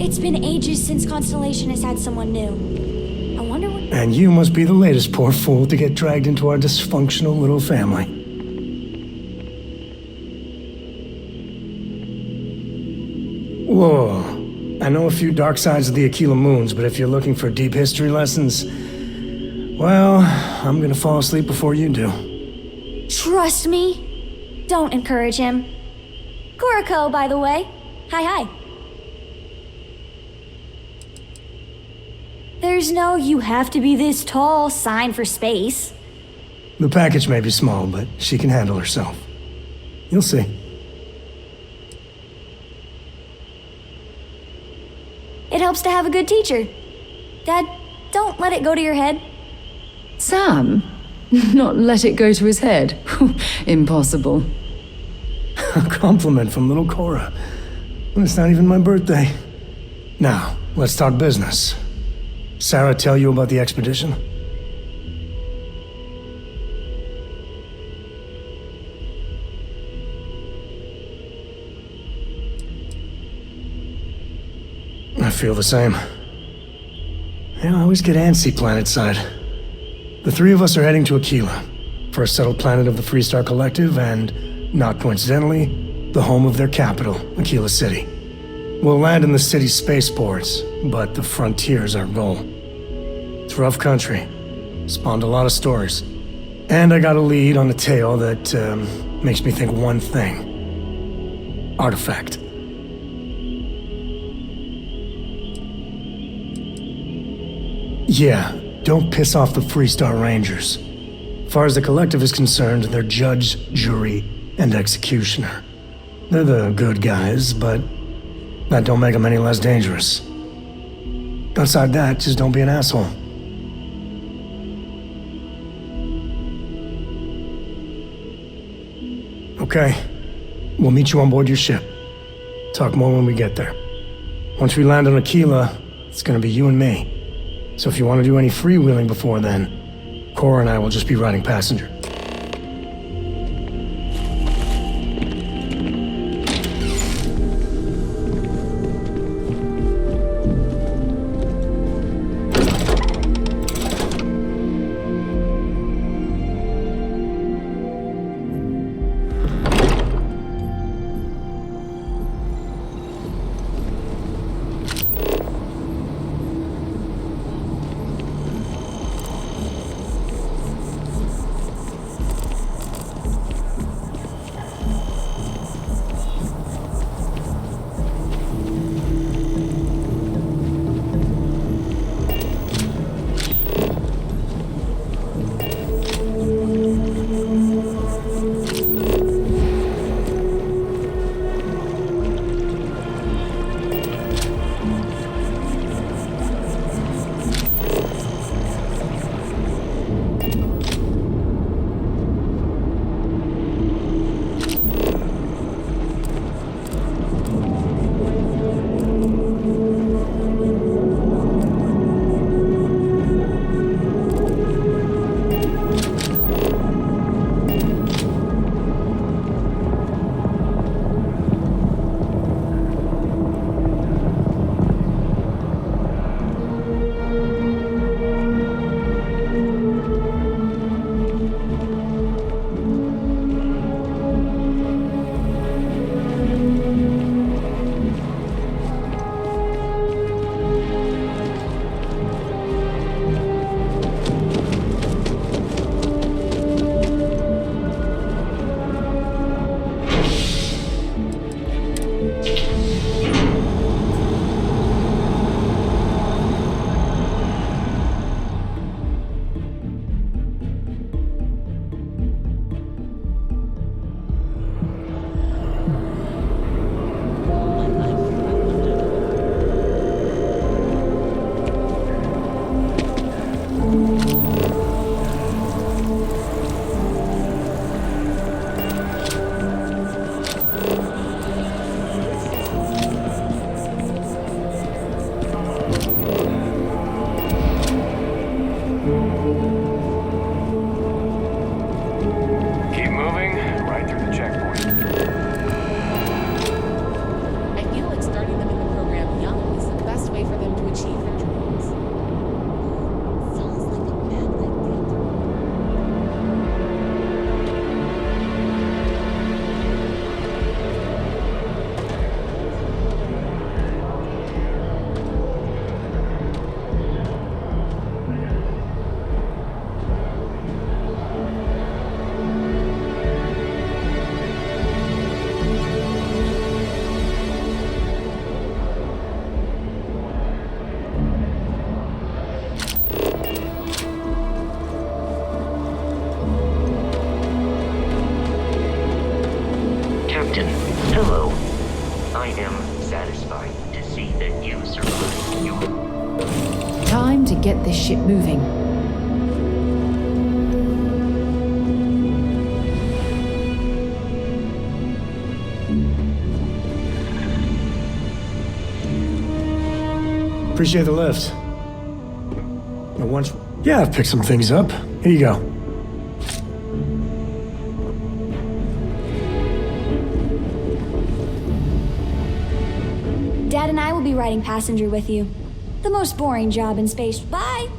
It's been ages since Constellation has had someone new. I wonder what... And you must be the latest poor fool to get dragged into our dysfunctional little family. Whoa. I know a few dark sides of the Aquila Moons, but if you're looking for deep history lessons, well, I'm gonna fall asleep before you do. Trust me. Don't encourage him. Kuriko, by the way. Hi. There's no "you have to be this tall" sign for space. The package may be small, but she can handle herself. You'll see. It helps to have a good teacher. Dad, don't let it go to your head. Sam? Not let it go to his head? Impossible. A compliment from little Cora. And it's not even my birthday. Now, let's talk business. Sarah tell you about the expedition? I feel the same. Yeah, I always get antsy planetside. The three of us are heading to Aquila, first settled planet of the Freestar Collective and, not coincidentally, the home of their capital, Aquila City. We'll land in the city's spaceports, but the frontier's our goal. It's rough country. Spawned a lot of stories. And I got a lead on a tale that makes me think one thing. Artifact. Yeah, don't piss off the Freestar Rangers. As far as the Collective is concerned, they're judge, jury, and executioner. They're the good guys, but that don't make them any less dangerous. Outside that, just don't be an asshole. Okay, we'll meet you on board your ship. Talk more when we get there. Once we land on Aquila, it's gonna be you and me. So if you want to do any freewheeling before then, Cora and I will just be riding passenger. Hello. I am satisfied to see that you survived. Time to get this ship moving. Appreciate the lift. Yeah, I've picked some things up. Here you go. Dad and I will be riding passenger with you. The most boring job in space. Bye!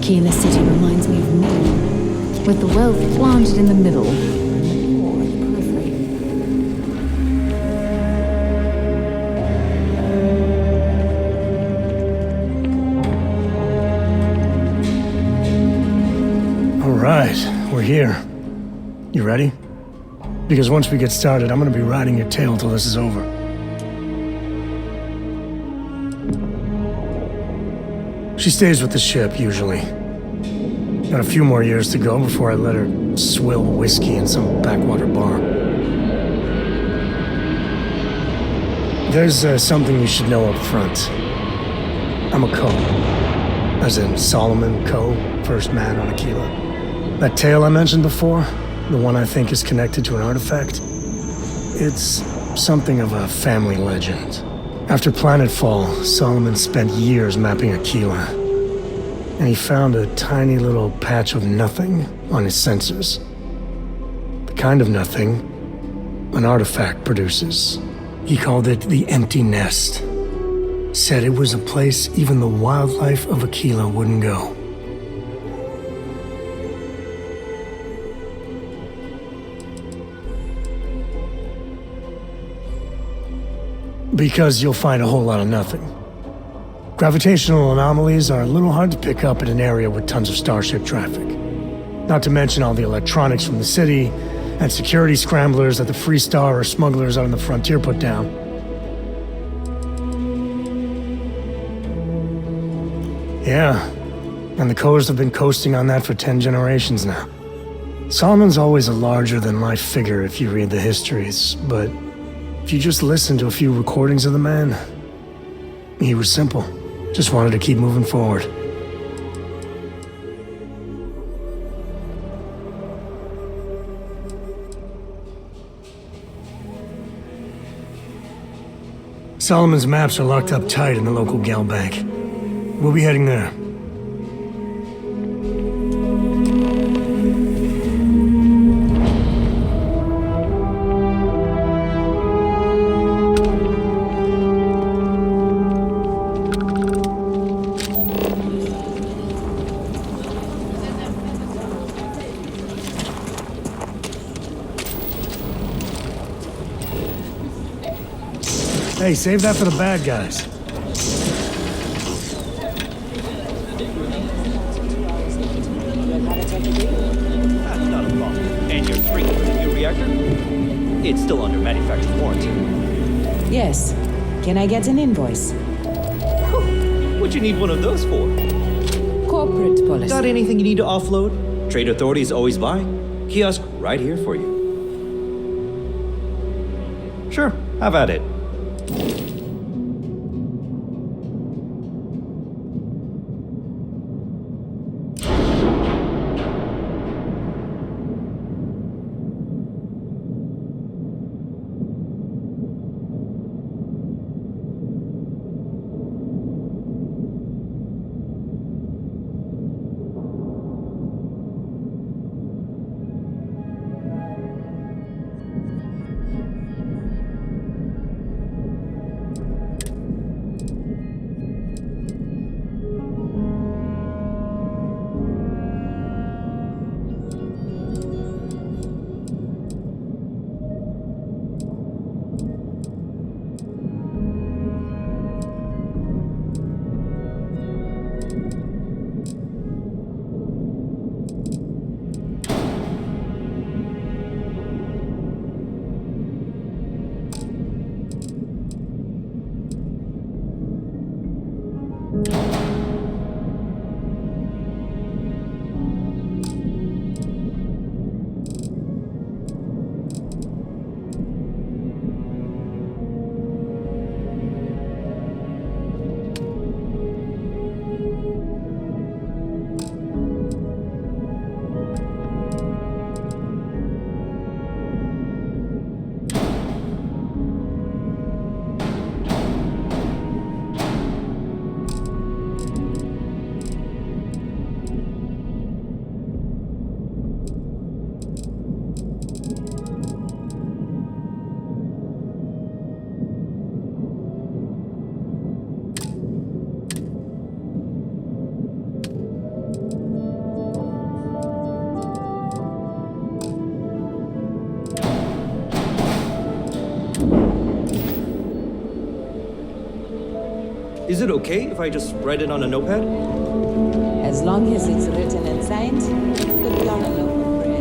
Aquila City reminds me of Nome, with the wealth planted in the middle, and poor in the periphery. All right, we're here. You ready? Because once we get started, I'm gonna be riding your tail till this is over. She stays with the ship, usually. Got a few more years to go before I let her swill whiskey in some backwater bar. There's something you should know up front. I'm a Co. As in Solomon Co., first man on Aquila. That tale I mentioned before, the one I think is connected to an artifact, it's something of a family legend. After Planetfall, Solomon spent years mapping Aquila. And he found a tiny little patch of nothing on his sensors. The kind of nothing an artifact produces. He called it the Empty Nest. Said it was a place even the wildlife of Aquila wouldn't go. Because you'll find a whole lot of nothing. Gravitational anomalies are a little hard to pick up in an area with tons of starship traffic. Not to mention all the electronics from the city, and security scramblers that the Free Star or smugglers out on the frontier put down. Yeah, and the Coast have been coasting on that for 10 generations now. Solomon's always a larger-than-life figure if you read the histories, but if you just listen to a few recordings of the man, he was simple. Just wanted to keep moving forward. Solomon's maps are locked up tight in the local Galbank. We'll be heading there. Hey, save that for the bad guys. That's not a problem. And your 3 reactor? It's still under manufacturer's warranty. Yes. Can I get an invoice? What'd you need one of those for? Corporate policy. Got anything you need to offload? Trade Authority is always buying. Kiosk right here for you. Sure, have at it. Is it okay if I just write it on a notepad? As long as it's written and signed, it could be on a loaf of bread.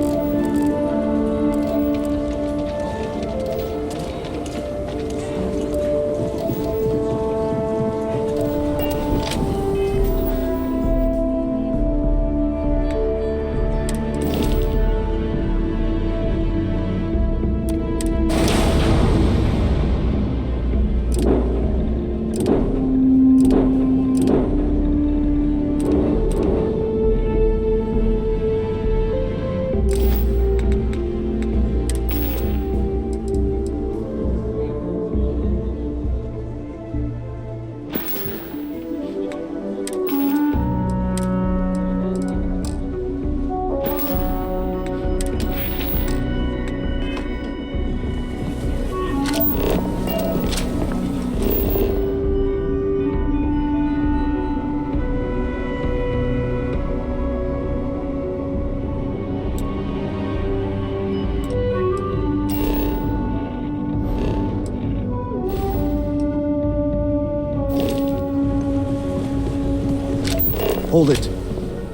Hold it.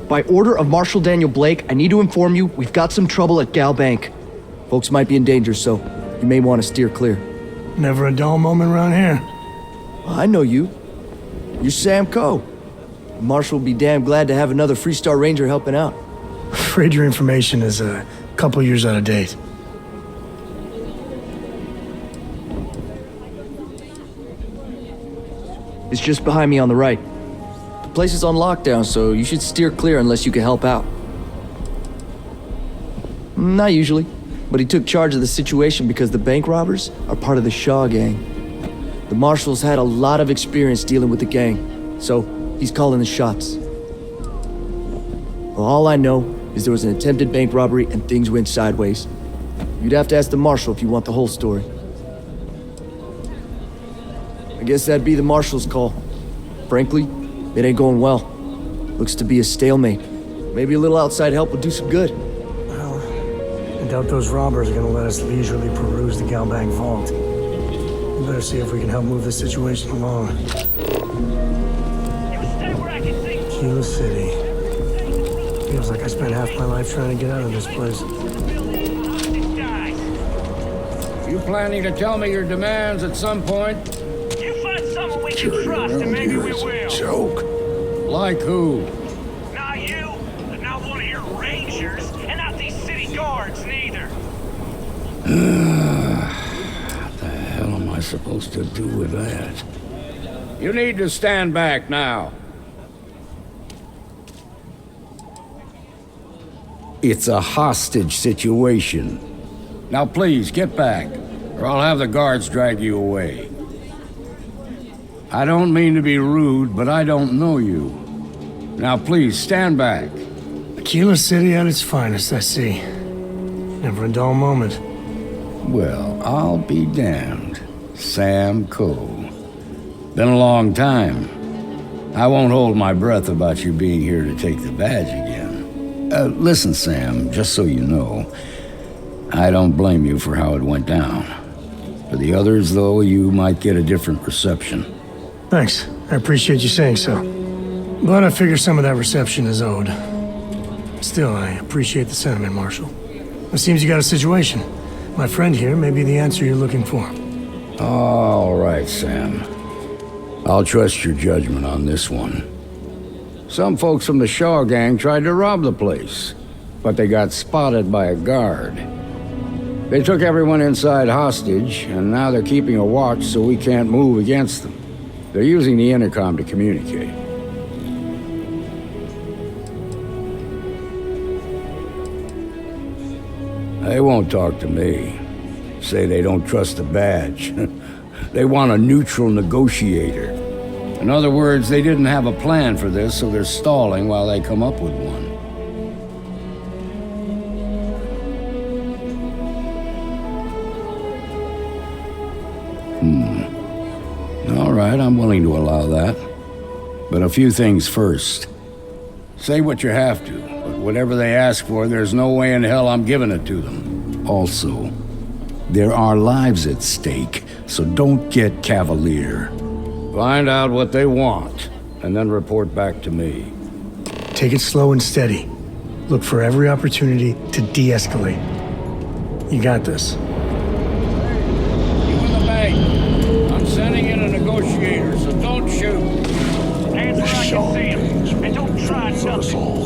By order of Marshal Daniel Blake, I need to inform you we've got some trouble at Galbank. Folks might be in danger, so you may want to steer clear. Never a dull moment around here. I know you. You're Sam Coe. Marshal will be damn glad to have another Freestar Ranger helping out. Afraid your information is a couple years out of date. It's just behind me on the right. The place is on lockdown, so you should steer clear unless you can help out. Not usually, but he took charge of the situation because the bank robbers are part of the Shaw gang. The Marshal's had a lot of experience dealing with the gang, so he's calling the shots. Well, all I know is there was an attempted bank robbery and things went sideways. You'd have to ask the Marshal if you want the whole story. I guess that'd be the Marshal's call. Frankly, it ain't going well. Looks to be a stalemate. Maybe a little outside help would do some good. Well, I doubt those robbers are gonna let us leisurely peruse the Galbank vault. We better see if we can help move this situation along. Kilo City. Feels like I spent half my life trying to get out of this place. You planning to tell me your demands at some point? You find someone we can trust and maybe we will. Joke. Like who? Not you, not one of your rangers, and not these city guards neither. What the hell am I supposed to do with that? You need to stand back now. It's a hostage situation. Now please, get back, or I'll have the guards drag you away. I don't mean to be rude, but I don't know you. Now please, stand back. Kilo City at its finest, I see. Never a dull moment. Well, I'll be damned. Sam Coe. Been a long time. I won't hold my breath about you being here to take the badge again. Listen, Sam, just so you know, I don't blame you for how it went down. For the others, though, you might get a different reception. Thanks. I appreciate you saying so. But I figure some of that reception is owed. Still, I appreciate the sentiment, Marshal. It seems you got a situation. My friend here may be the answer you're looking for. All right, Sam. I'll trust your judgment on this one. Some folks from the Shaw gang tried to rob the place, but they got spotted by a guard. They took everyone inside hostage, and now they're keeping a watch so we can't move against them. They're using the intercom to communicate. They won't talk to me. Say they don't trust the badge. They want a neutral negotiator. In other words, they didn't have a plan for this, so they're stalling while they come up with one. All right, I'm willing to allow that. But a few things first. Say what you have to, but whatever they ask for, there's no way in hell I'm giving it to them. Also, there are lives at stake, so don't get cavalier. Find out what they want, and then report back to me. Take it slow and steady. Look for every opportunity to de-escalate. You got this. You in the bank. I'm sending in a negotiator, so don't shoot. Hands where I can see him, and don't try nothing.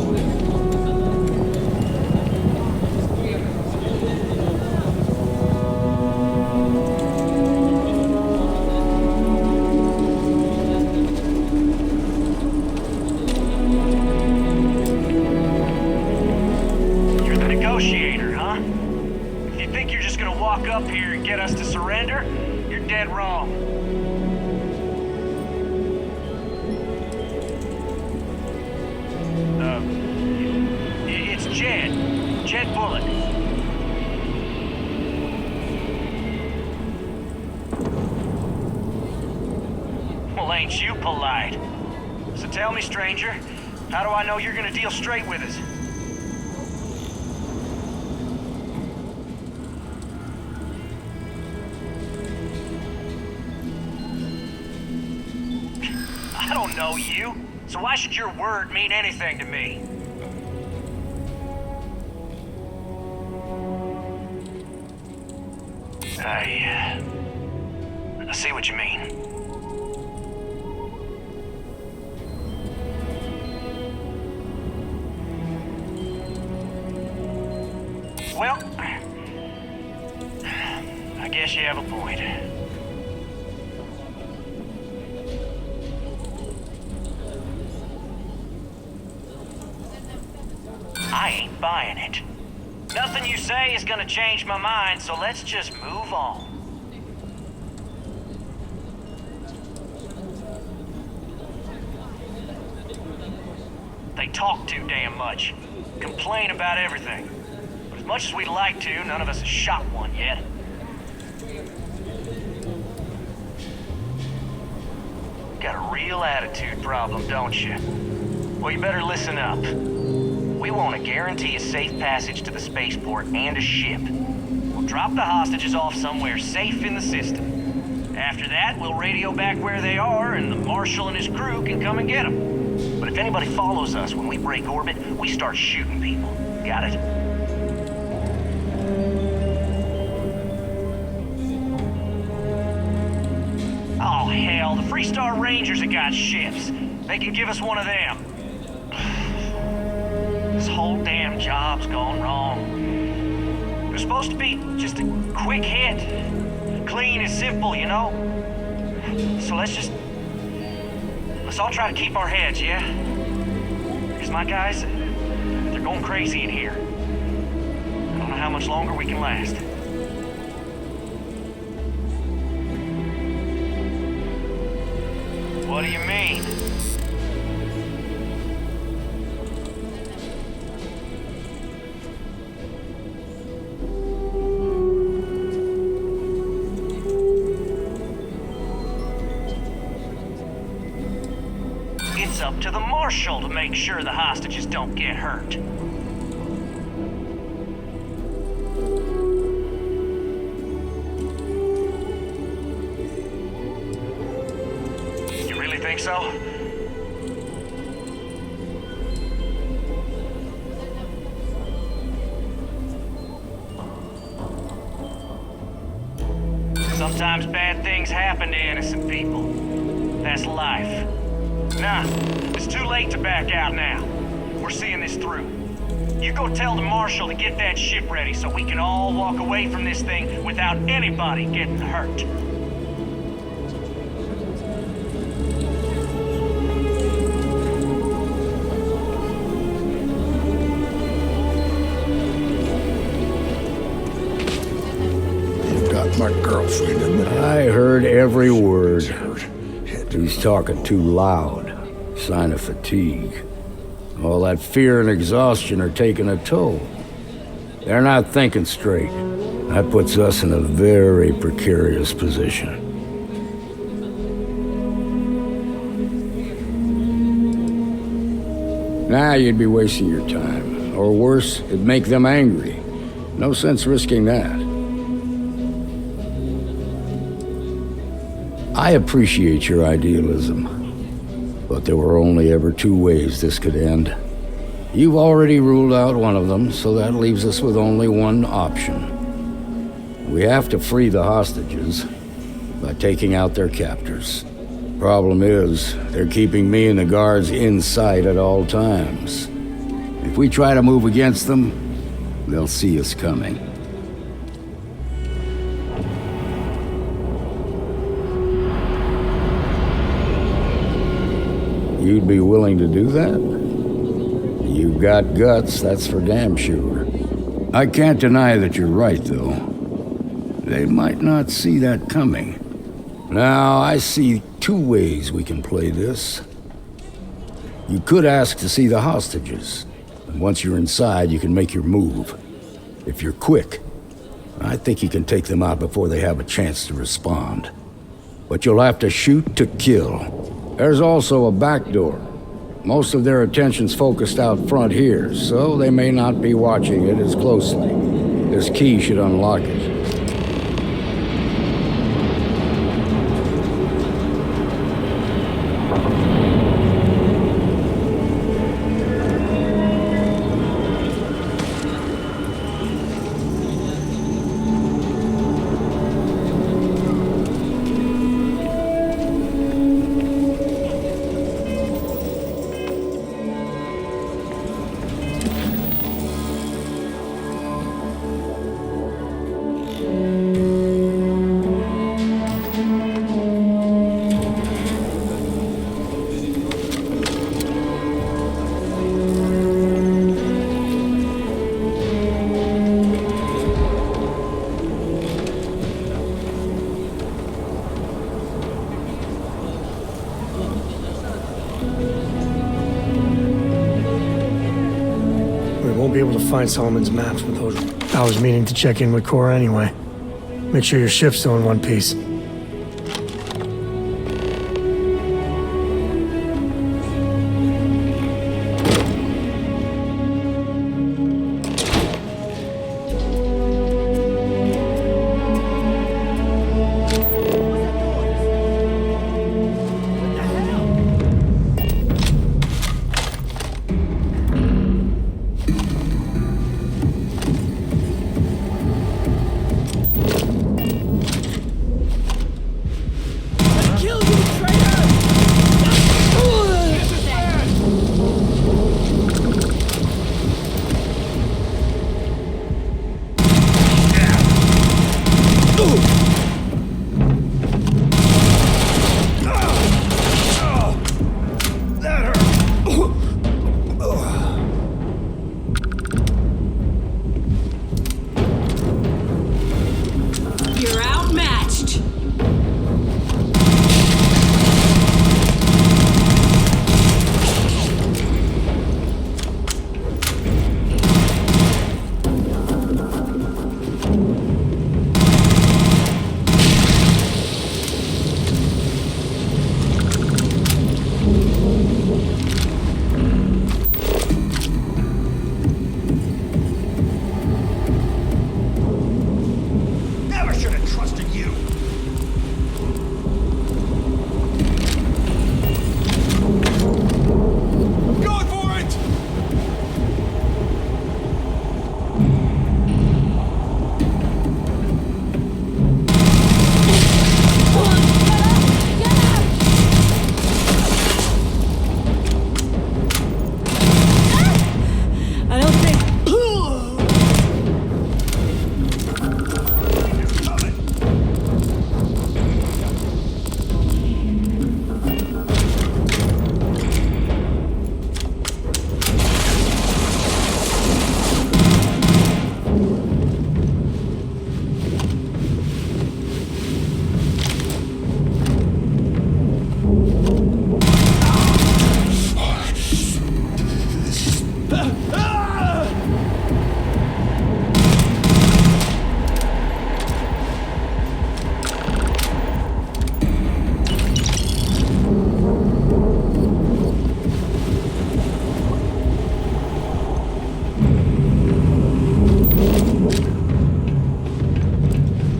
Up here and get us to surrender, you're dead wrong. It's Jed Bullock. Well, ain't you polite? So tell me, stranger, how do I know you're gonna deal straight with us? I don't know you, so why should your word mean anything to me? I see what you mean. Well, I guess you have a point. I ain't buying it. Nothing you say is gonna change my mind, so let's just move on. They talk too damn much. Complain about everything. But as much as we'd like to, none of us has shot one yet. Got a real attitude problem, don't you? Well, you better listen up. We want to guarantee a safe passage to the spaceport and a ship. We'll drop the hostages off somewhere safe in the system. After that, we'll radio back where they are, and the Marshal and his crew can come and get them. But if anybody follows us when we break orbit, we start shooting people. Got it? Oh, hell, the Freestar Rangers have got ships. They can give us one of them. This whole damn job's gone wrong. It was supposed to be just a quick hit. Clean and simple, you know? So let's all try to keep our heads, yeah? Because my guys, they're going crazy in here. I don't know how much longer we can last. What do you mean? It's up to the Marshal to make sure the hostages don't get hurt. You really think so? Sometimes bad things happen to innocent people. That's life. Nah, it's too late to back out now. We're seeing this through. You go tell the Marshal to get that ship ready so we can all walk away from this thing without anybody getting hurt. You've got my girlfriend in there. I heard every word. He's talking too loud. Sign of fatigue. All that fear and exhaustion are taking a toll. They're not thinking straight. That puts us in a very precarious position. Nah, you'd be wasting your time. Or worse, it'd make them angry. No sense risking that. I appreciate your idealism. But there were only ever two ways this could end. You've already ruled out one of them, so that leaves us with only one option. We have to free the hostages by taking out their captors. Problem is, they're keeping me and the guards in sight at all times. If we try to move against them, they'll see us coming. You'd be willing to do that? You've got guts, that's for damn sure. I can't deny that you're right, though. They might not see that coming. Now, I see two ways we can play this. You could ask to see the hostages, and once you're inside, you can make your move. If you're quick, I think you can take them out before they have a chance to respond. But you'll have to shoot to kill. There's also a back door. Most of their attention's focused out front here, so they may not be watching it as closely. This key should unlock it. be able to find Solomon's maps with those. I was meaning to check in with Cora anyway. Make sure your ship's still in one piece.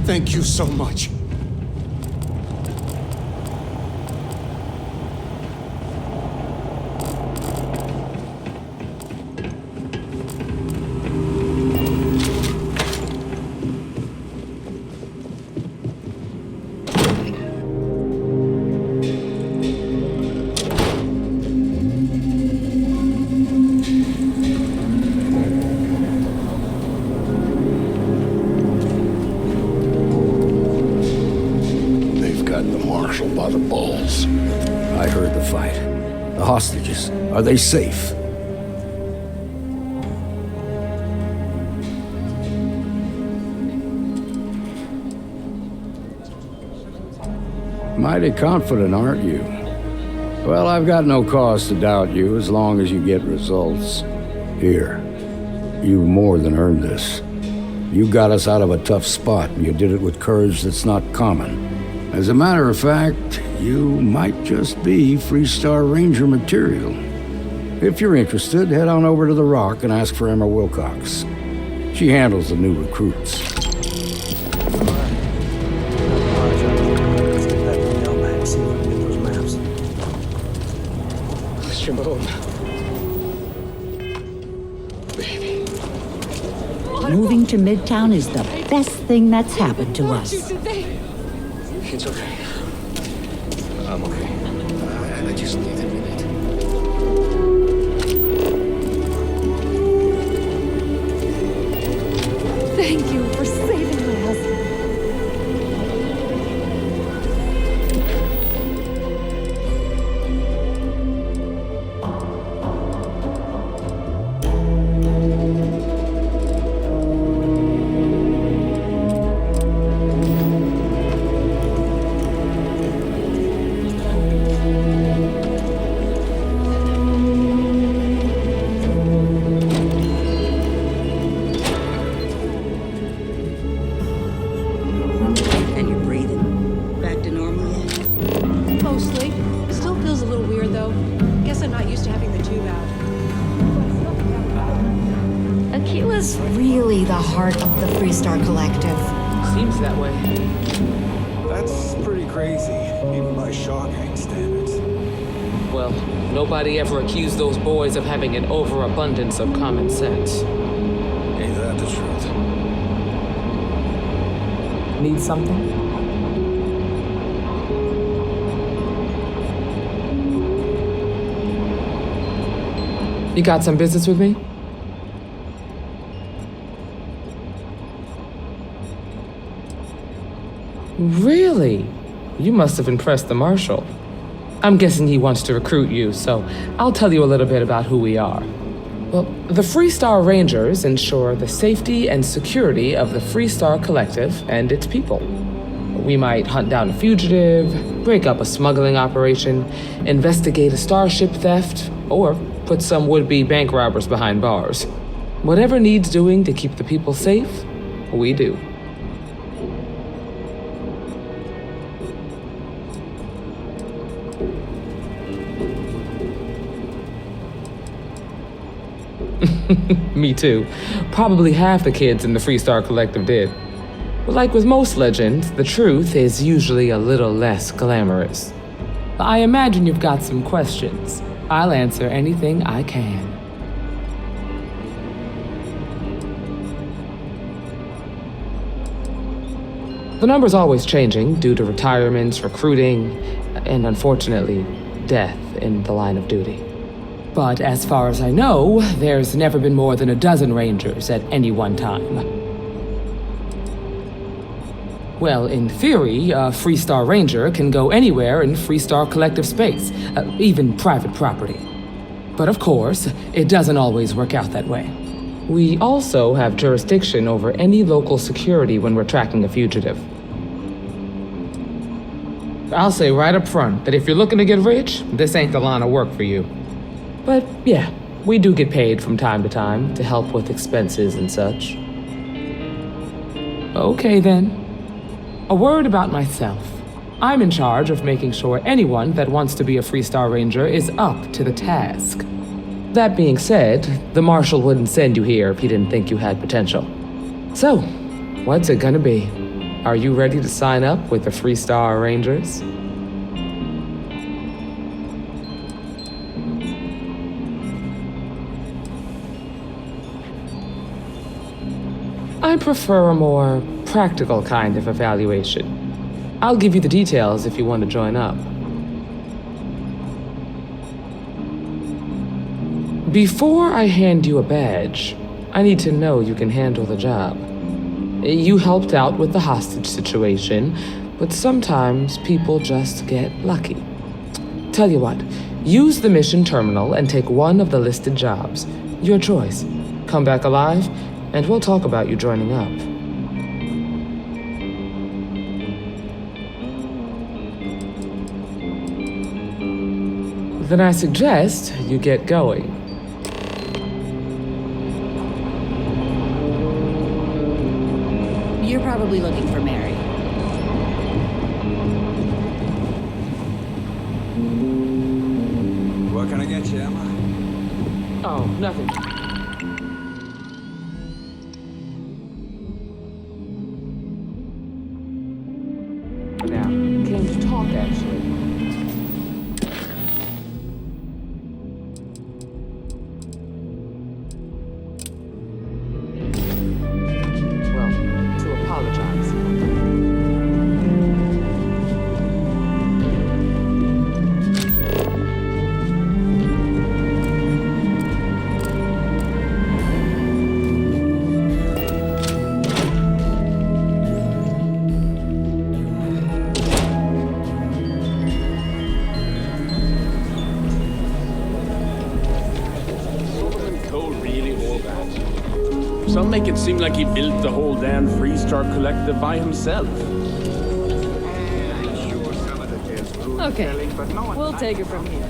Thank you so much. By the balls. I heard the fight. The hostages, are they safe? Mighty confident, aren't you? Well, I've got no cause to doubt you as long as you get results. Here, you've more than earned this. You got us out of a tough spot, and you did it with courage that's not common. As a matter of fact, you might just be Freestar Ranger material. If you're interested, head on over to the Rock and ask for Emma Wilcox. She handles the new recruits. Let's get back to Galbank, see if I can get those maps. Shimon. Baby. Moving to Midtown is the best thing that's happened to us. It's okay. I'm okay. I just need a minute. Thank you for saving my husband. really the heart of the Freestar Collective. Seems that way. That's pretty crazy, even by Shaw Gang standards. Well, nobody ever accused those boys of having an overabundance of common sense. Ain't that the truth? Need something? You got some business with me? Really? You must have impressed the Marshal. I'm guessing he wants to recruit you, so I'll tell you a little bit about who we are. Well, the Freestar Rangers ensure the safety and security of the Freestar Collective and its people. We might hunt down a fugitive, break up a smuggling operation, investigate a starship theft, or put some would-be bank robbers behind bars. Whatever needs doing to keep the people safe, we do. Me too. Probably half the kids in the Freestar Collective did. But like with most legends, the truth is usually a little less glamorous. I imagine you've got some questions. I'll answer anything I can. The number's always changing due to retirements, recruiting, and unfortunately, death in the line of duty. But as far as I know, there's never been more than a dozen Rangers at any one time. Well, in theory, a Freestar Ranger can go anywhere in Freestar Collective space, even private property. But of course, it doesn't always work out that way. We also have jurisdiction over any local security when we're tracking a fugitive. I'll say right up front that if you're looking to get rich, this ain't the line of work for you. But yeah, we do get paid from time to time to help with expenses and such. Okay then. A word about myself. I'm in charge of making sure anyone that wants to be a Freestar Ranger is up to the task. That being said, the Marshal wouldn't send you here if he didn't think you had potential. So, what's it gonna be? Are you ready to sign up with the Freestar Rangers? I prefer a more practical kind of evaluation. I'll give you the details if you want to join up. Before I hand you a badge, I need to know you can handle the job. You helped out with the hostage situation, but sometimes people just get lucky. Tell you what, use the mission terminal and take one of the listed jobs. Your choice. Come back alive, and we'll talk about you joining up. Then I suggest you get going. You're probably looking for Mary. What can I get you, Emma? Oh, nothing. Now, came to talk, actually. Well, to apologize. Some make it seem like he built the whole damn Freestar Collective by himself. Okay, we'll take it from here.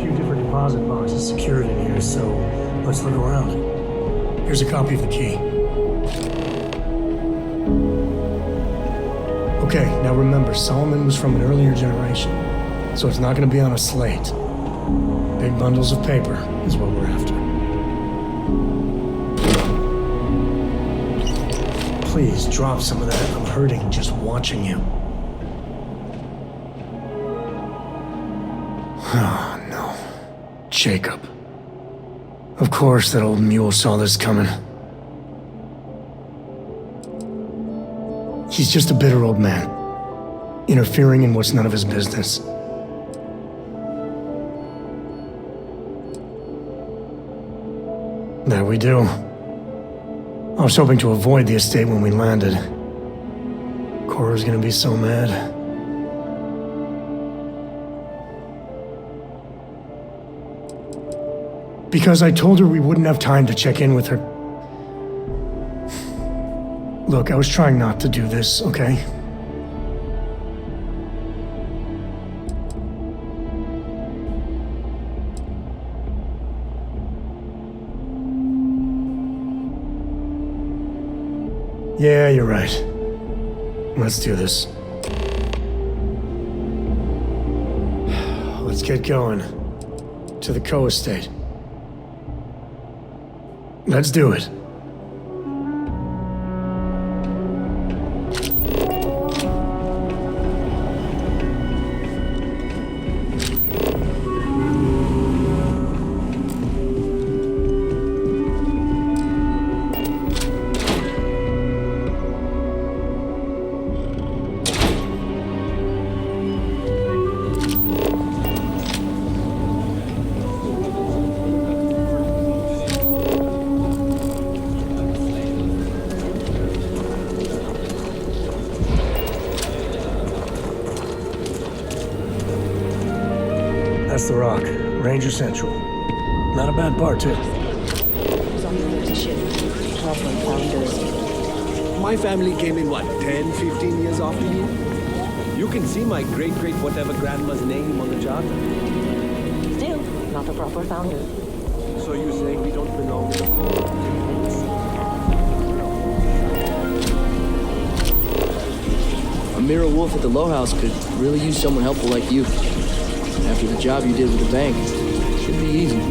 few different deposit boxes secured in here, so let's look around. Here's a copy of the key. Okay, now remember, Solomon was from an earlier generation, so it's not going to be on a slate. Big bundles of paper is what we're after. Please, drop some of that. I'm hurting just watching you. Oh, no. Jacob. Of course that old mule saw this coming. He's just a bitter old man, interfering in what's none of his business. There we do. I was hoping to avoid the estate when we landed. Cora's gonna be so mad. Because I told her we wouldn't have time to check in with her. Look, I was trying not to do this, okay? Yeah, you're right. Let's do this. Let's get going. To the Coe estate. Let's do it. That's the Rock, Ranger Central. Not a bad part, too. My family came in, what, 10, 15 years after you? You can see my great-great whatever grandma's name on the charter. Still, not a proper founder. So you say we don't belong to the A mirror wolf at the Low House could really use someone helpful like you. After the job you did with the bank, should be easy.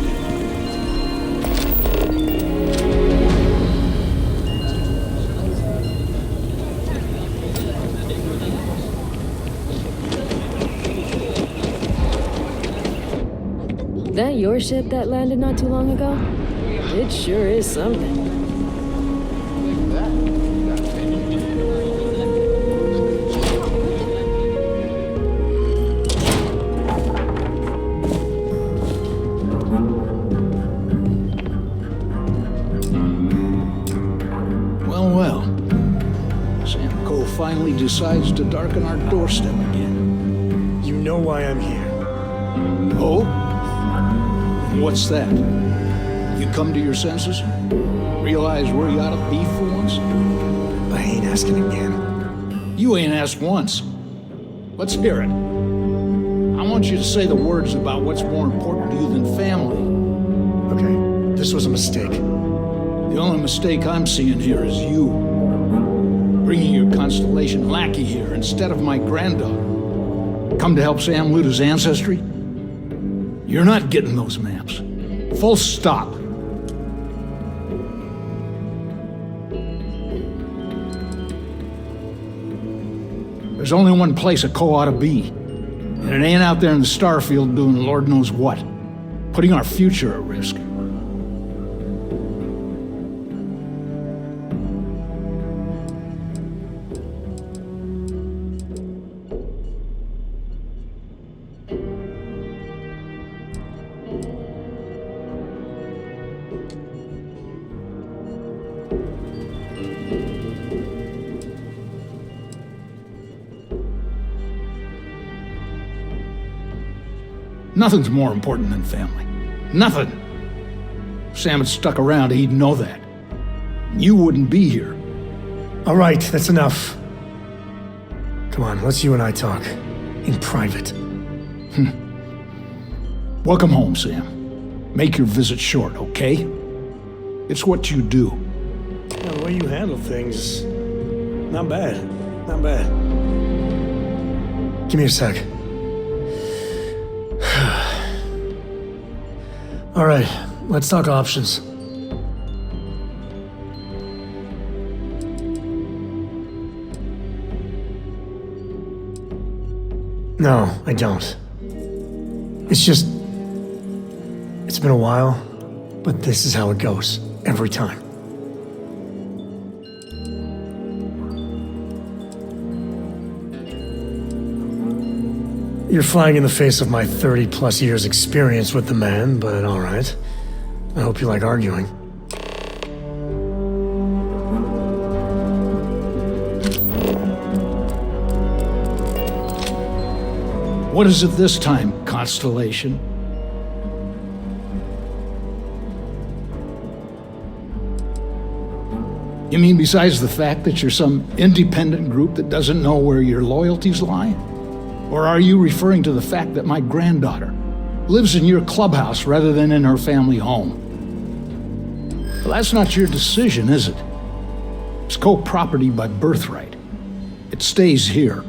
That your ship that landed not too long ago? It sure is something. Finally decides to darken our doorstep again. You know why I'm here. Oh? What's that? You come to your senses? Realize where you ought to be for once? I ain't asking again. You ain't asked once. Let's hear it. I want you to say the words about what's more important to you than family. Okay, this was a mistake. The only mistake I'm seeing here is you. Bringing your Constellation lackey here instead of my granddaughter. Come to help Sam loot his ancestry? You're not getting those maps. Full stop. There's only one place a Coe ought to be. And it ain't out there in the Starfield doing Lord knows what. Putting our future at risk. Nothing's more important than family. Nothing. If Sam had stuck around, he'd know that. You wouldn't be here. All right, that's enough. Come on, let's you and I talk. In private. Welcome home, Sam. Make your visit short, okay? It's what you do. Yeah, the way you handle things, not bad. Not bad. Give me a sec. All right, let's talk options. No, I don't. It's been a while, but this is how it goes, every time. You're flying in the face of my 30-plus years experience with the man, but all right. I hope you like arguing. What is it this time, Constellation? You mean besides the fact that you're some independent group that doesn't know where your loyalties lie? Or are you referring to the fact that my granddaughter lives in your clubhouse rather than in her family home? Well, that's not your decision, is it? It's co-property by birthright. It stays here.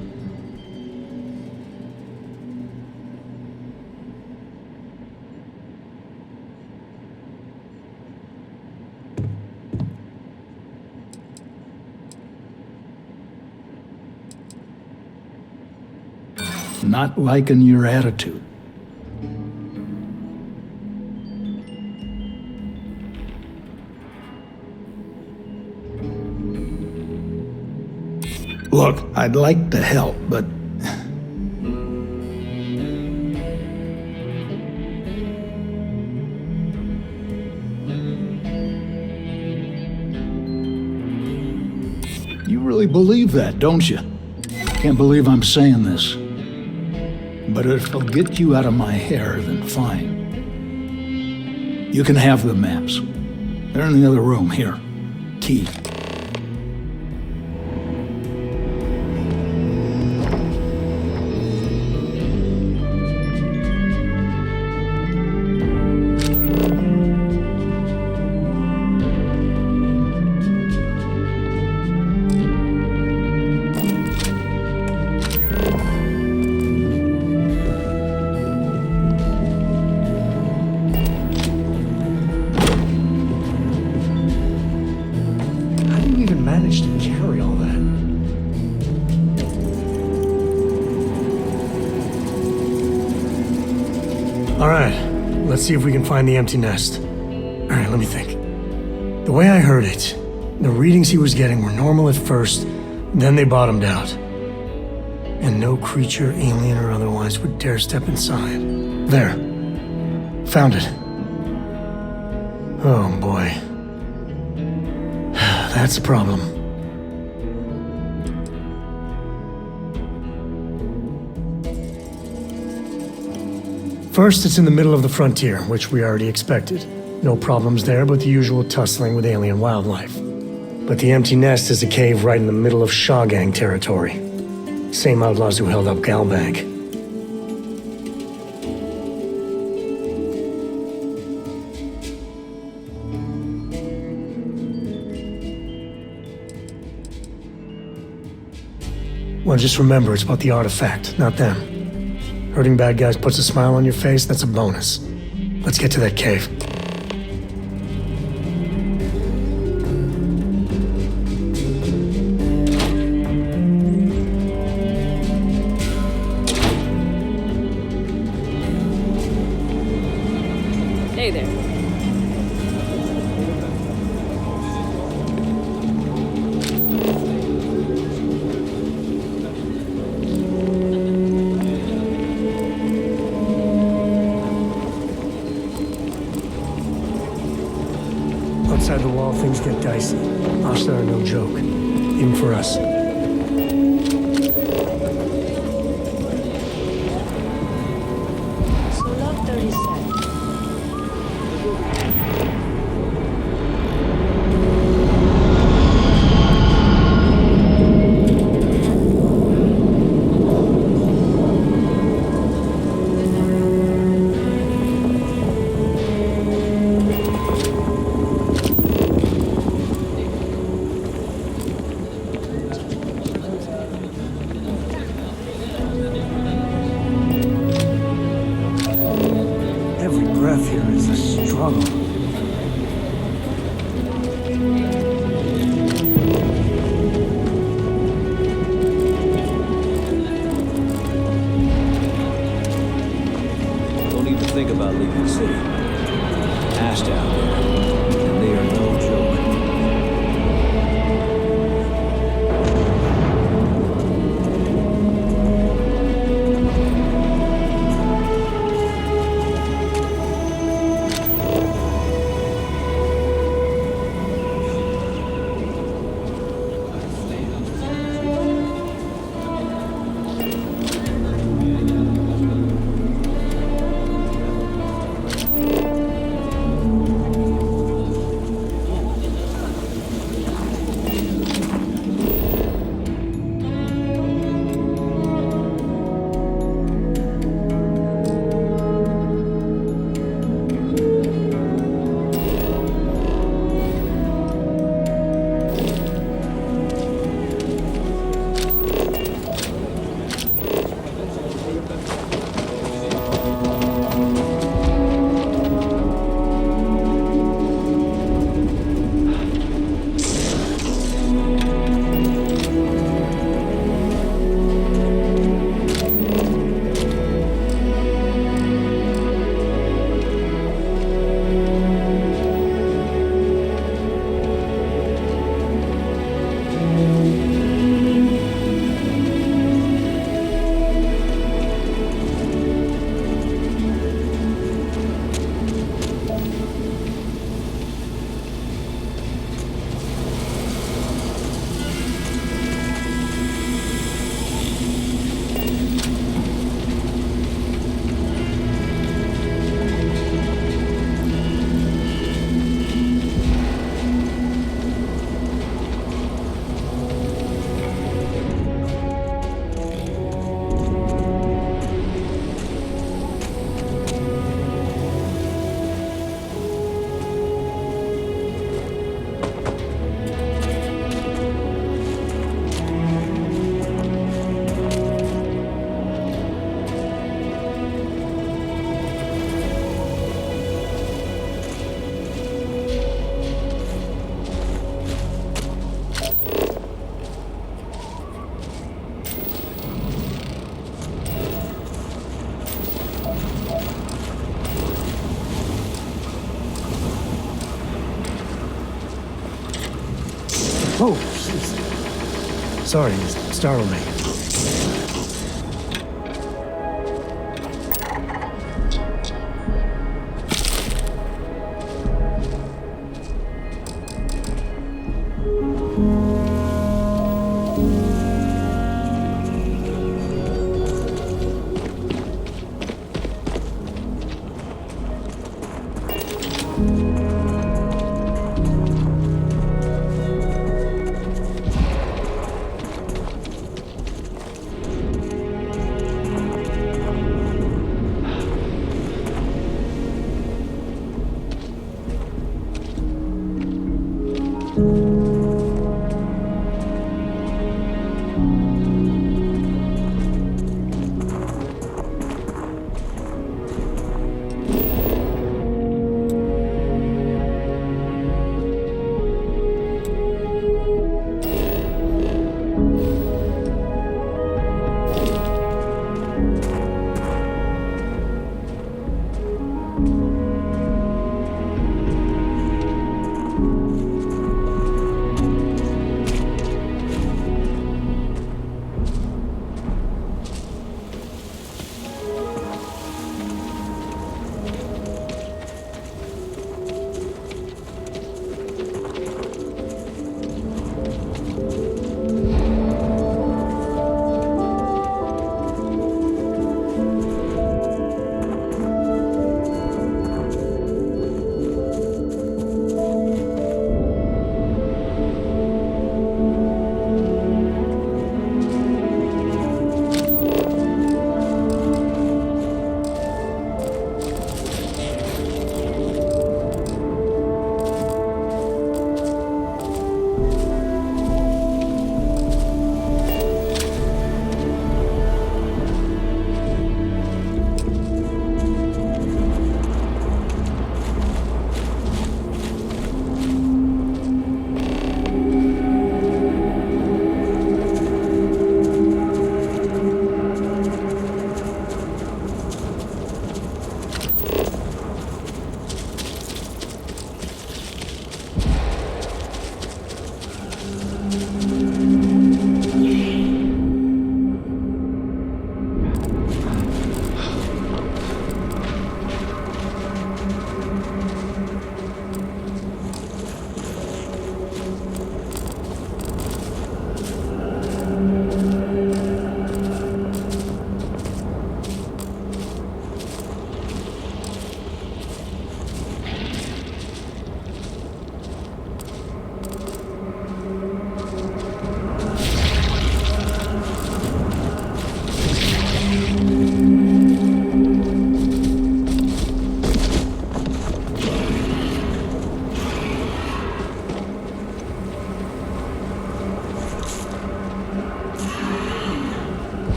Not liking your attitude. Look, I'd like to help, but... You really believe that, don't you? Can't believe I'm saying this. But if it'll get you out of my hair, then fine. You can have the maps. They're in the other room. Here. Key. Managed to carry all that. All right, let's see if we can find the empty nest. All right, let me think. The way I heard it, the readings he was getting were normal at first, then they bottomed out. And no creature, alien or otherwise, would dare step inside. There. Found it. Oh boy. That's a problem. First, it's in the middle of the frontier, which we already expected. No problems there, but the usual tussling with alien wildlife. But the empty nest is a cave right in the middle of Shaw Gang territory. Same outlaws who held up Galbank. Well, just remember, it's about the artifact, not them. Hurting bad guys puts a smile on your face, that's a bonus. Let's get to that cave. Hey there. Outside the wall, things get dicey. Hostile are no joke. Even for us. There is a struggle. Don't even think about leaving the city. Ash down there, and they are no joke. Oh, jeez. Sorry, it startled me.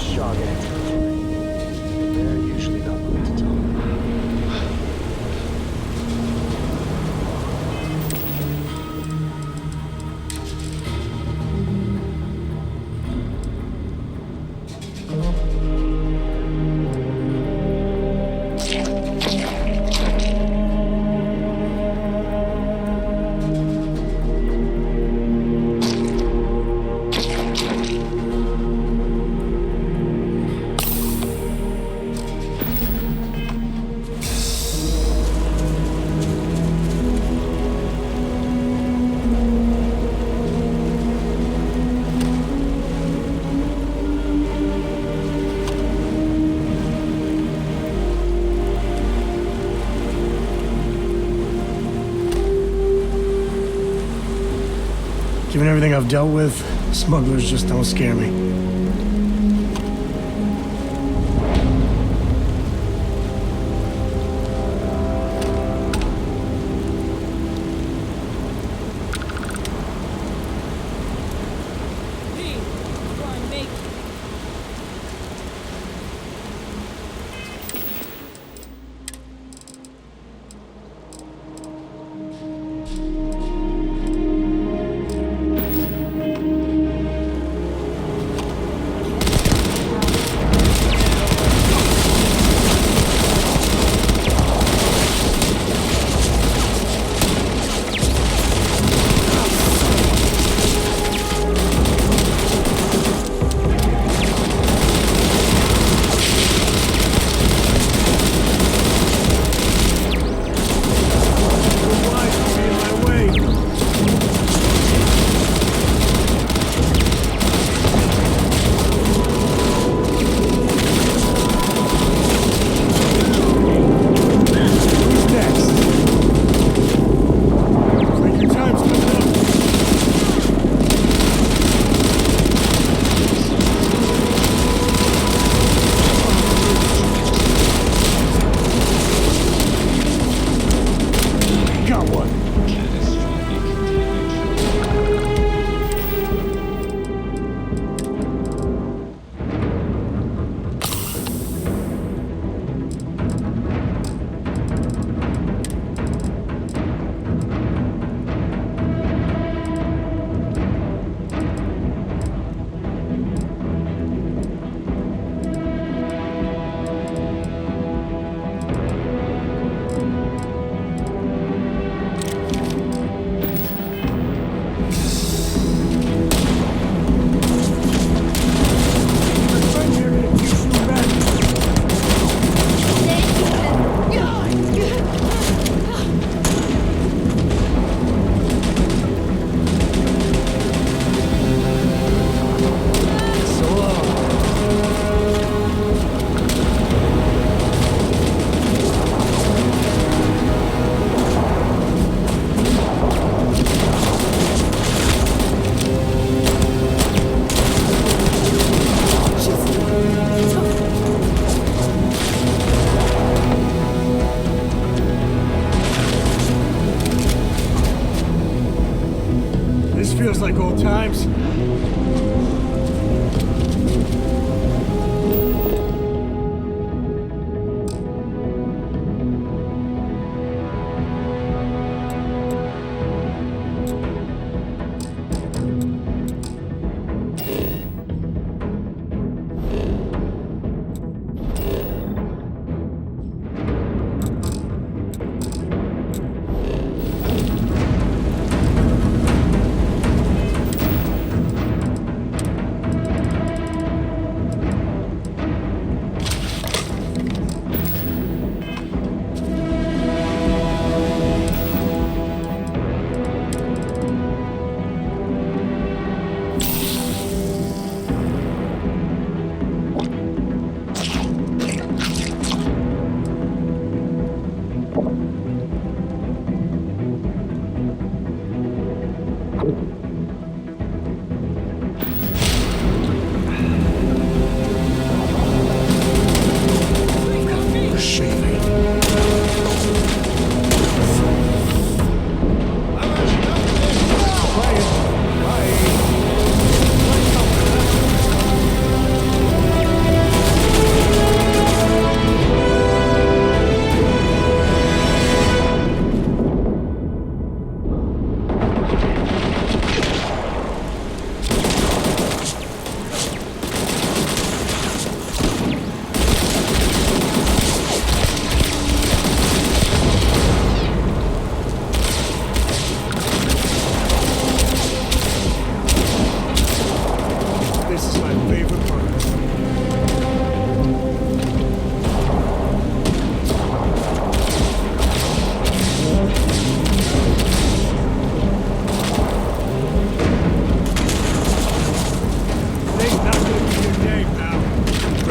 Shaw gang territory. They're usually not willing to talk. Given everything I've dealt with, smugglers just don't scare me.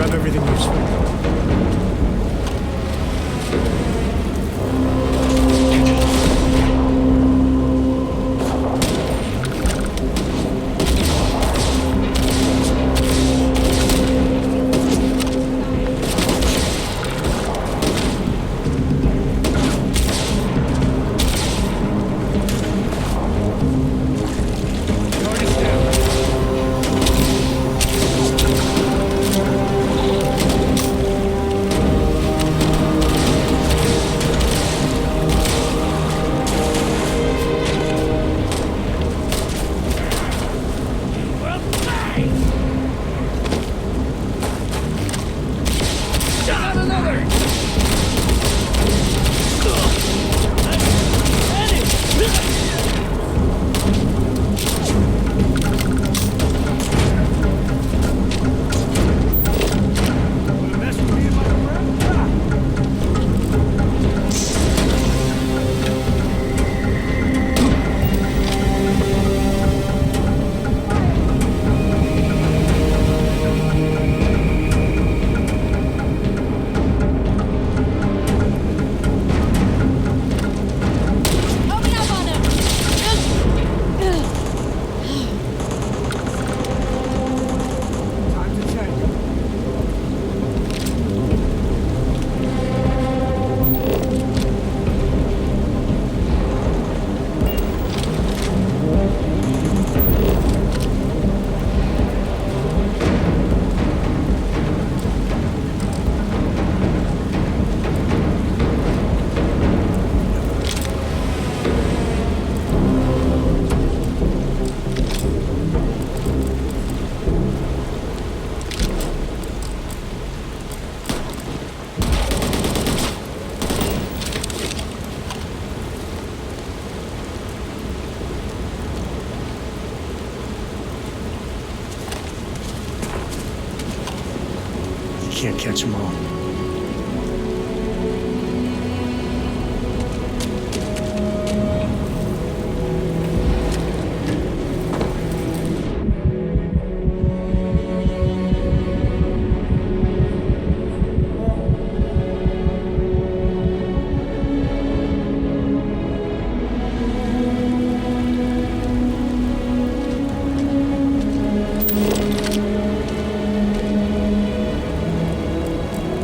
grab everything useful. Can't catch them all.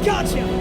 Gotcha!